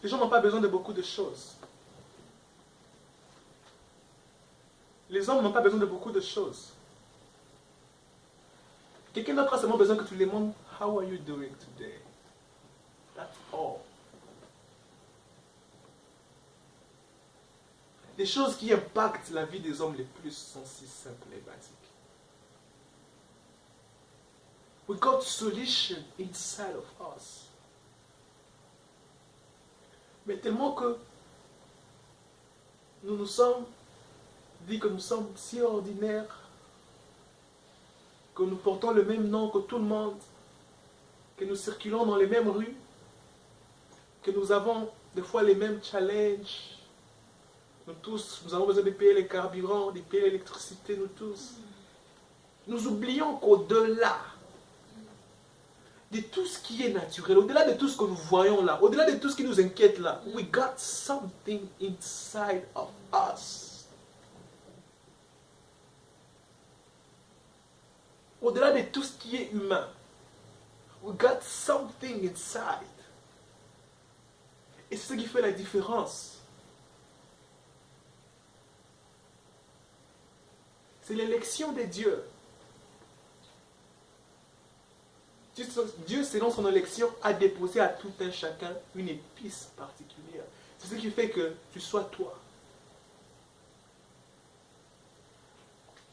Les gens n'ont pas besoin de beaucoup de choses. Les hommes n'ont pas besoin de beaucoup de choses. Quelqu'un d'autre a seulement besoin que tu lui demandes « How are you doing today? » That's all. Les choses qui impactent la vie des hommes les plus sont si simples et basiques. We got solution inside of us. Mais tellement que nous nous sommes dit que nous sommes si ordinaires, que nous portons le même nom que tout le monde, que nous circulons dans les mêmes rues, que nous avons des fois les mêmes challenges. Nous tous, nous avons besoin de payer les carburants, de payer l'électricité, nous tous. Nous oublions qu'au-delà de tout ce qui est naturel, au-delà de tout ce que nous voyons là, au-delà de tout ce qui nous inquiète là, we got something inside of us. Au-delà de tout ce qui est humain, we got something inside. Et c'est ce qui fait la différence. C'est l'élection de Dieu. Dieu, selon son élection, a déposé à tout un chacun une épice particulière. C'est ce qui fait que tu sois toi.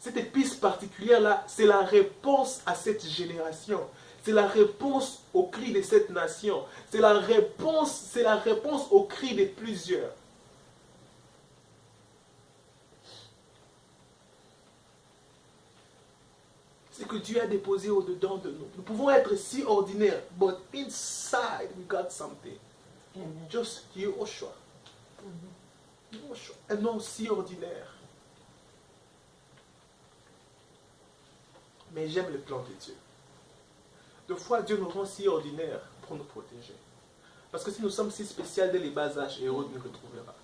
Cette épice particulière-là, c'est la réponse à cette génération. C'est la réponse au cri de cette nation. C'est la réponse au cri de plusieurs. C'est que Dieu a déposé au-dedans de nous. Nous pouvons être si ordinaires, but inside we got something. Just Yehoshua. Un homme si ordinaire. Mais j'aime le plan de Dieu. Deux fois, Dieu nous rend si ordinaires pour nous protéger. Parce que si nous sommes si spéciaux dès les bas âges, Hérode nous retrouvera.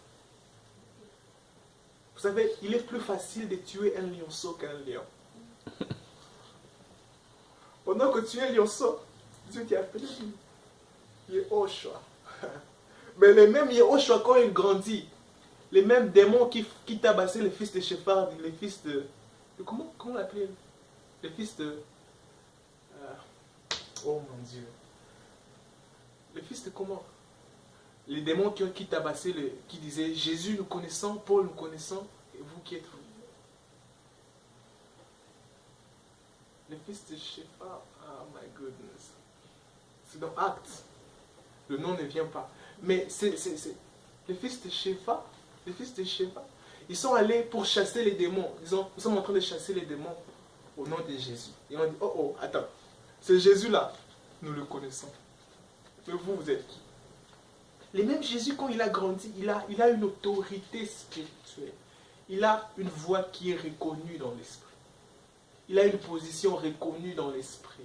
Vous savez, il est plus facile de tuer un lionceau qu'un lion. Pendant que tu es lionceau, Dieu t'a appelé Yehoshua. Mais les mêmes Yehoshua, quand il grandit, les mêmes démons qui tabassaient les fils de Shephar, les fils de comment on l'appelait? Les fils de... oh mon Dieu. Les fils de comment? Les démons qui tabassaient, qui disaient Jésus nous connaissons, Paul nous connaissons, et vous qui êtes vous? Les fils de Shephar, oh my goodness. C'est dans Actes. Le nom ne vient pas. Mais c'est les fils de Shephar, les fils de Shephar, ils sont allés pour chasser les démons. Nous sommes en train de chasser les démons au nom de Jésus. Et on dit, oh, attends, c'est Jésus-là, nous le connaissons. Mais vous, vous êtes qui? Les mêmes Jésus, quand il a grandi, il a une autorité spirituelle. Il a une voix qui est reconnue dans l'esprit. Il a une position reconnue dans l'esprit.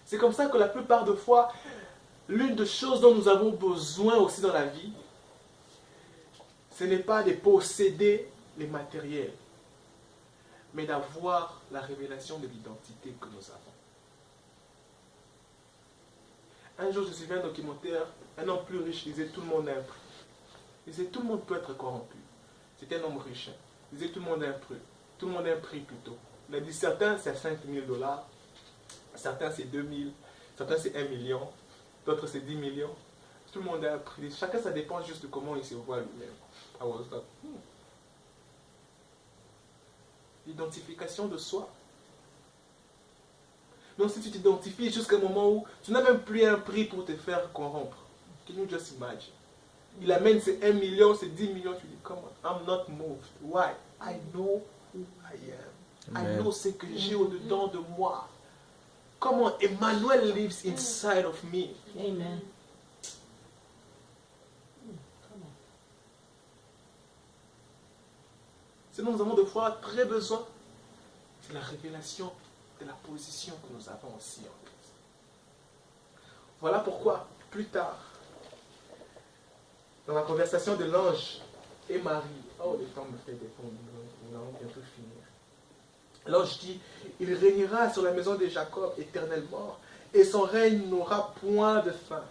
C'est comme ça que la plupart de fois, l'une des choses dont nous avons besoin aussi dans la vie, ce n'est pas de posséder les matériels, mais d'avoir la révélation de l'identité que nous avons. Un jour, je suis vu un documentaire, un homme plus riche disait tout le monde a un prix. Il disait tout le monde peut être corrompu. C'était un homme riche. Il disait tout le monde a un prix. Tout le monde a un prix plutôt. Il a dit certains c'est 5 000 $, certains c'est 2 000, certains c'est 1 million, d'autres c'est 10 millions. Tout le monde a un prix. Chacun ça dépend juste de comment il se voit lui-même. L'identification de soi. Donc si tu t'identifies jusqu'à un moment où tu n'as même plus un prix pour te faire corrompre. Can you just imagine? Il amène c'est 1 million, c'est 10 millions, tu dis, come on, I'm not moved. Why? I know who I am. Amen. I know ce que j'ai au-dedans de moi. Comment Emmanuel lives inside of me. Amen. Ce dont nous avons de fois très besoin, c'est la révélation de la position que nous avons aussi en Christ. Voilà pourquoi, plus tard, dans la conversation de l'ange et Marie, oh, les temps me fait des fonds, nous allons bientôt finir. L'ange dit, il régnera sur la maison de Jacob éternellement, et son règne n'aura point de fin.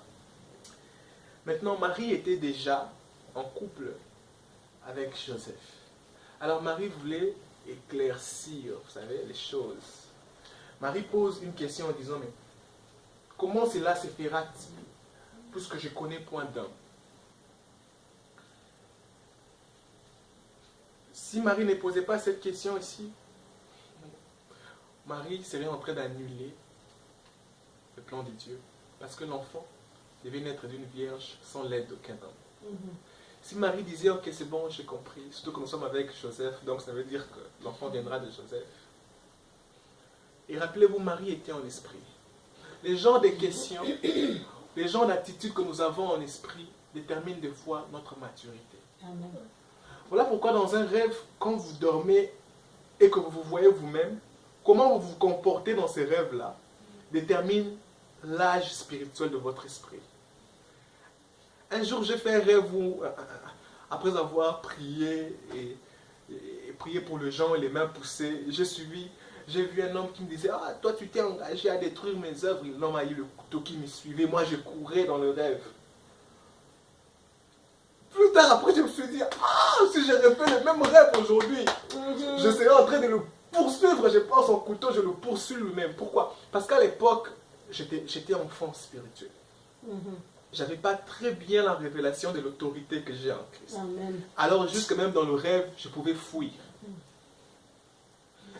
Maintenant, Marie était déjà en couple avec Joseph. Alors Marie voulait éclaircir, vous savez, les choses. Marie pose une question en disant, mais comment cela se fera-t-il, puisque je connais point d'homme? Si Marie ne posait pas cette question ici, Marie serait en train d'annuler le plan de Dieu, parce que l'enfant devait naître d'une vierge sans l'aide d'aucun homme. Si Marie disait, ok, c'est bon, j'ai compris, surtout que nous sommes avec Joseph, donc ça veut dire que l'enfant viendra de Joseph. Et rappelez-vous, Marie était en esprit. Les genres de questions, les genres d'attitudes que nous avons en esprit déterminent des fois notre maturité. Amen. Voilà pourquoi dans un rêve, quand vous dormez et que vous vous voyez vous-même, comment vous vous comportez dans ces rêves-là détermine l'âge spirituel de votre esprit. Un jour, j'ai fait un rêve où, après avoir prié et prié pour les gens et les mains poussées, j'ai vu un homme qui me disait, ah, toi tu t'es engagé à détruire mes œuvres. L'homme a eu le couteau qui me suivait, moi je courais dans le rêve. Plus tard, après, je me suis dit, ah, si j'avais fait le même rêve aujourd'hui, je serais en train de le poursuivre. Je prends son couteau, je le poursuis lui-même. Pourquoi? Parce qu'à l'époque, j'étais enfant spirituel. Je n'avais pas très bien la révélation de l'autorité que j'ai en Christ. Amen. Alors, jusque même dans le rêve, je pouvais fuir.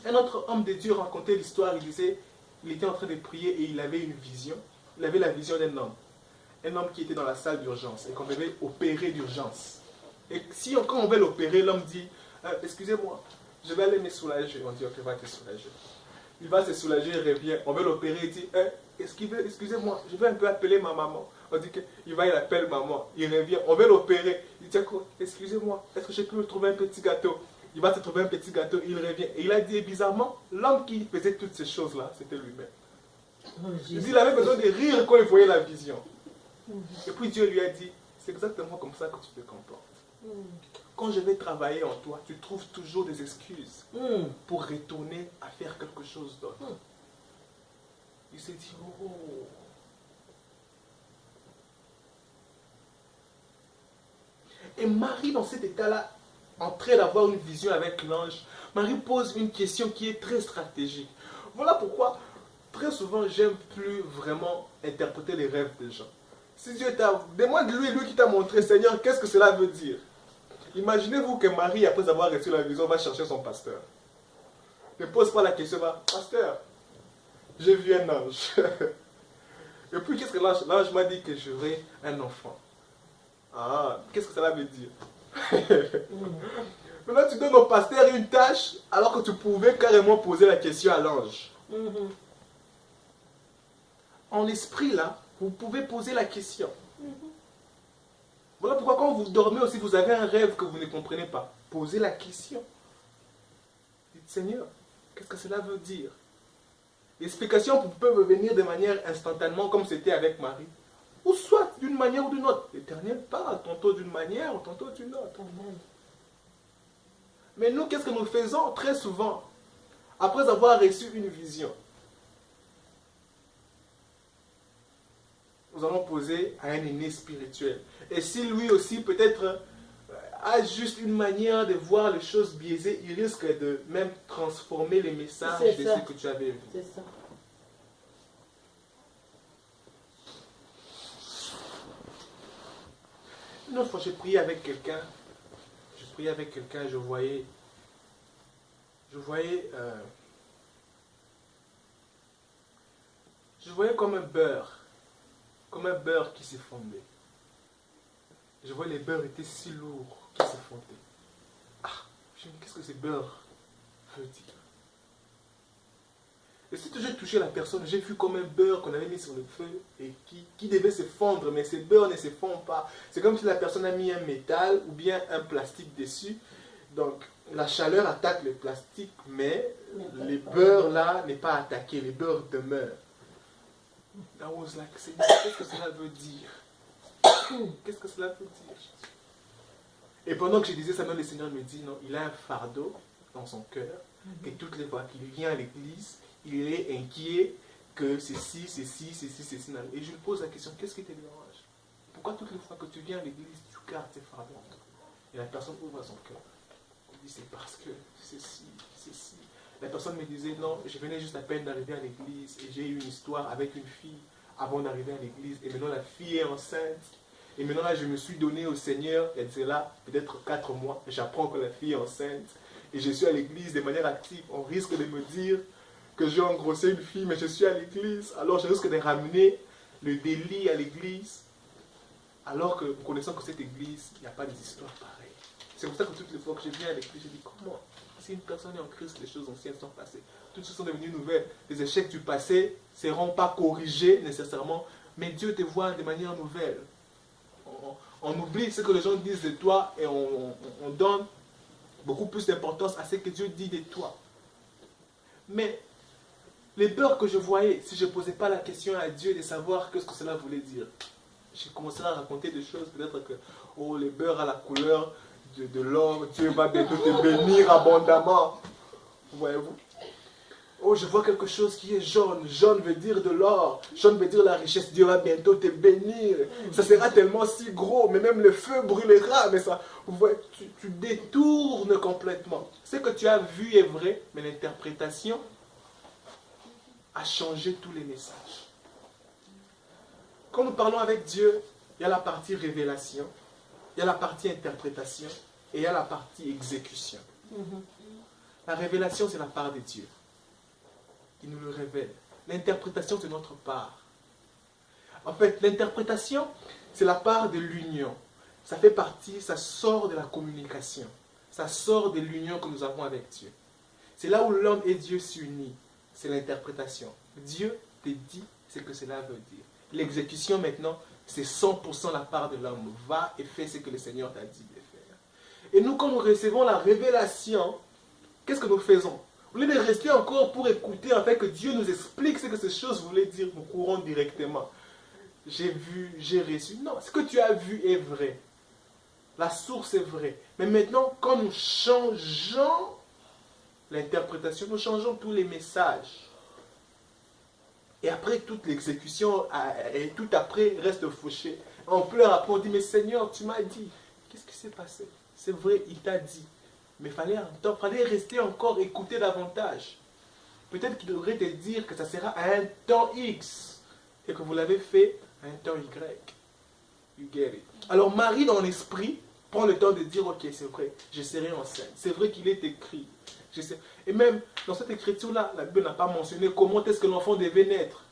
Un autre homme de Dieu racontait l'histoire, il disait, il était en train de prier et il avait une vision. Il avait la vision d'un homme. Un homme qui était dans la salle d'urgence et qu'on devait opérer d'urgence. Et si quand on veut l'opérer, l'homme dit, excusez-moi, je vais aller me soulager. On dit, ok, va te soulager. Il va se soulager, il revient. On veut l'opérer, il dit, excusez-moi, je vais un peu appeler ma maman. On dit qu'il va, il appelle maman. Il revient, on veut l'opérer. Il dit, excusez-moi, est-ce que je peux trouver un petit gâteau? Il va se trouver un petit gâteau, il revient. Et il a dit, bizarrement, l'homme qui faisait toutes ces choses-là, c'était lui-même. Il dit, il avait besoin de rire quand il voyait la vision. Et puis Dieu lui a dit, c'est exactement comme ça que tu te comportes. Quand je vais travailler en toi, tu trouves toujours des excuses pour retourner à faire quelque chose d'autre. Il s'est dit, oh. Et Marie, dans cet état-là, en train d'avoir une vision avec l'ange, Marie pose une question qui est très stratégique. Voilà pourquoi, très souvent, j'aime plus vraiment interpréter les rêves des gens. Si Dieu t'a... Demande-lui, lui qui t'a montré, Seigneur, qu'est-ce que cela veut dire? Imaginez-vous que Marie, après avoir reçu la vision, va chercher son pasteur. Ne pose pas la question, pasteur, j'ai vu un ange. Et puis, qu'est-ce que l'ange? L'ange m'a dit que j'aurai un enfant. Ah, qu'est-ce que cela veut dire? Maintenant, tu donnes au pasteur une tâche, alors que tu pouvais carrément poser la question à l'ange. En esprit, là, vous pouvez poser la question. Voilà pourquoi quand vous dormez aussi, vous avez un rêve que vous ne comprenez pas. Posez la question. Dites, Seigneur, qu'est-ce que cela veut dire? L'explication peut venir de manière instantanément, comme c'était avec Marie. Ou soit d'une manière ou d'une autre. L'Éternel parle, tantôt d'une manière, tantôt d'une autre. Mais nous, qu'est-ce que nous faisons très souvent? Après avoir reçu une vision, nous allons poser à un aîné spirituel. Et si lui aussi peut-être a juste une manière de voir les choses biaisées, il risque de même transformer les messages de ce que tu avais vu. C'est ça. Une autre fois, j'ai prié avec quelqu'un. Je voyais comme un beurre qui s'effondrait. Je vois les beurres étaient si lourds qui s'effondraient. Ah, je me dis, qu'est-ce que ces beurres veut dire? Et si j'ai touché la personne, j'ai vu comme un beurre qu'on avait mis sur le feu et qui devait se fondre, mais ces beurres ne se fondent pas. C'est comme si la personne a mis un métal ou bien un plastique dessus. Donc la chaleur attaque le plastique, mais les beurres là n'est pas attaqué, les beurres demeurent. I was like, qu'est-ce que cela veut dire? Qu'est-ce que cela veut dire? Et pendant que je disais ça, le Seigneur me dit, non, il a un fardeau dans son cœur, que toutes les fois qu'il vient à l'église, il est inquiet que ceci. Et je lui pose la question, qu'est-ce qui te dérange? Pourquoi toutes les fois que tu viens à l'église, tu gardes tes fardeaux en toi? Et la personne ouvre son cœur. Elle dit, c'est parce que ceci. La personne me disait, non, je venais juste à peine d'arriver à l'église et j'ai eu une histoire avec une fille avant d'arriver à l'église. Et maintenant, la fille est enceinte. Et maintenant, là, je me suis donné au Seigneur, il y a là, peut-être 4 mois, j'apprends que la fille est enceinte. Et je suis à l'église de manière active. On risque de me dire que j'ai engrossé une fille, mais je suis à l'église. Alors, je risque de ramener le délit à l'église. Alors que, connaissant que cette église, il n'y a pas d'histoire pareille. C'est pour ça que toutes les fois que je viens à l'église, je dis, comment? Si une personne est en Christ, les choses anciennes sont passées. Toutes choses sont devenues nouvelles. Les échecs du passé ne seront pas corrigés nécessairement, mais Dieu te voit de manière nouvelle. On oublie ce que les gens disent de toi et on donne beaucoup plus d'importance à ce que Dieu dit de toi. Mais les peurs que je voyais, si je ne posais pas la question à Dieu de savoir ce que cela voulait dire, j'ai commencé à raconter des choses, peut-être que les beurres à la couleur de l'or, Dieu va bientôt te bénir abondamment. Voyez-vous? Je vois quelque chose qui est jaune. Jaune veut dire de l'or. Jaune veut dire la richesse. Dieu va bientôt te bénir. Ça sera tellement si gros, mais même le feu brûlera. Mais ça, vous voyez, tu détournes complètement. Ce que tu as vu est vrai, mais l'interprétation a changé tous les messages. Quand nous parlons avec Dieu, il y a la partie révélation, il y a la partie interprétation et il y a la partie exécution. La révélation, c'est la part de Dieu. Il nous le révèle. L'interprétation, c'est notre part. En fait, l'interprétation, c'est la part de l'union. Ça fait partie, ça sort de la communication. Ça sort de l'union que nous avons avec Dieu. C'est là où l'homme et Dieu s'unissent. C'est l'interprétation. Dieu te dit ce que cela veut dire. L'exécution maintenant, c'est 100% la part de l'homme. Va et fais ce que le Seigneur t'a dit de faire. Et nous, quand nous recevons la révélation, qu'est-ce que nous faisons? Au lieu de rester encore pour écouter, afin que Dieu nous explique ce que ces choses voulaient dire, nous courons directement. J'ai vu, j'ai reçu. Non, ce que tu as vu est vrai. La source est vraie. Mais maintenant, quand nous changeons l'interprétation, nous changeons tous les messages. Et après, toute l'exécution, et tout après reste fauché. On pleure après, on dit, mais Seigneur, tu m'as dit. Qu'est-ce qui s'est passé? C'est vrai, il t'a dit. Mais il fallait rester encore, écouter davantage. Peut-être qu'il devrait te dire que ça sera à un temps X. Et que vous l'avez fait à un temps Y. You get it. Alors Marie, dans l'esprit, prend le temps de dire, ok, c'est vrai, je serai enceinte. C'est vrai qu'il est écrit. Et même dans cette écriture-là, la Bible n'a pas mentionné comment est-ce que l'enfant devait naître.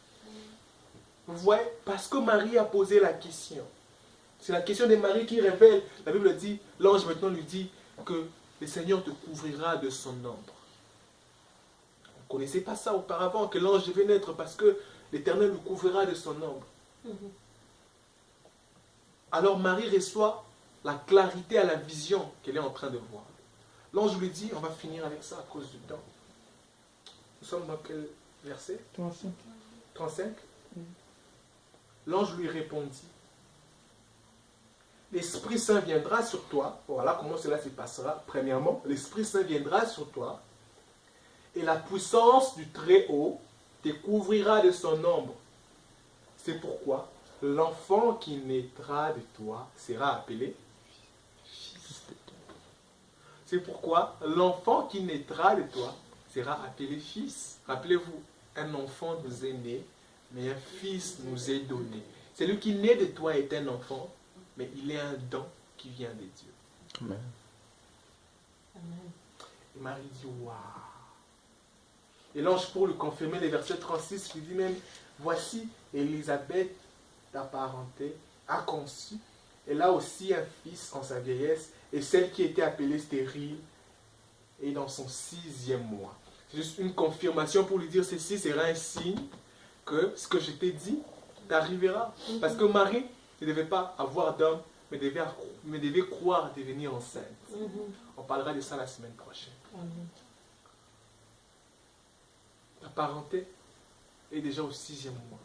Vous voyez? Parce que Marie a posé la question. C'est la question de Marie qui révèle. La Bible dit, l'ange maintenant lui dit que le Seigneur te couvrira de son ombre. On ne connaissait pas ça auparavant, que l'ange devait naître parce que l'Éternel le couvrira de son ombre. Alors Marie reçoit la clarité à la vision qu'elle est en train de voir. L'ange lui dit, on va finir avec ça à cause du temps. Nous sommes dans quel verset? 35. 35. L'ange lui répondit, l'Esprit Saint viendra sur toi. Voilà comment cela se passera. Premièrement, l'Esprit Saint viendra sur toi et la puissance du Très-Haut te couvrira de son ombre. C'est pourquoi l'enfant qui naîtra de toi sera appelé fils de Dieu. C'est pourquoi l'enfant qui naîtra de toi sera appelé fils. Rappelez-vous, un enfant nous est né, mais un fils nous est donné. Celui qui naît de toi est un enfant, mais il est un don qui vient de Dieu. Amen. Et Marie dit, waouh. Et l'ange, pour lui confirmer les versets 36, lui dit même, voici Élisabeth, ta parenté, a conçu. Elle a aussi un fils en sa vieillesse, et celle qui était appelée stérile est dans son 6e mois. C'est juste une confirmation pour lui dire, ceci sera un signe que ce que je t'ai dit t'arrivera. Parce que Marie ne devait pas avoir d'homme, mais devait croire devenir enceinte. On parlera de ça la semaine prochaine. La parenté est déjà au 6e mois.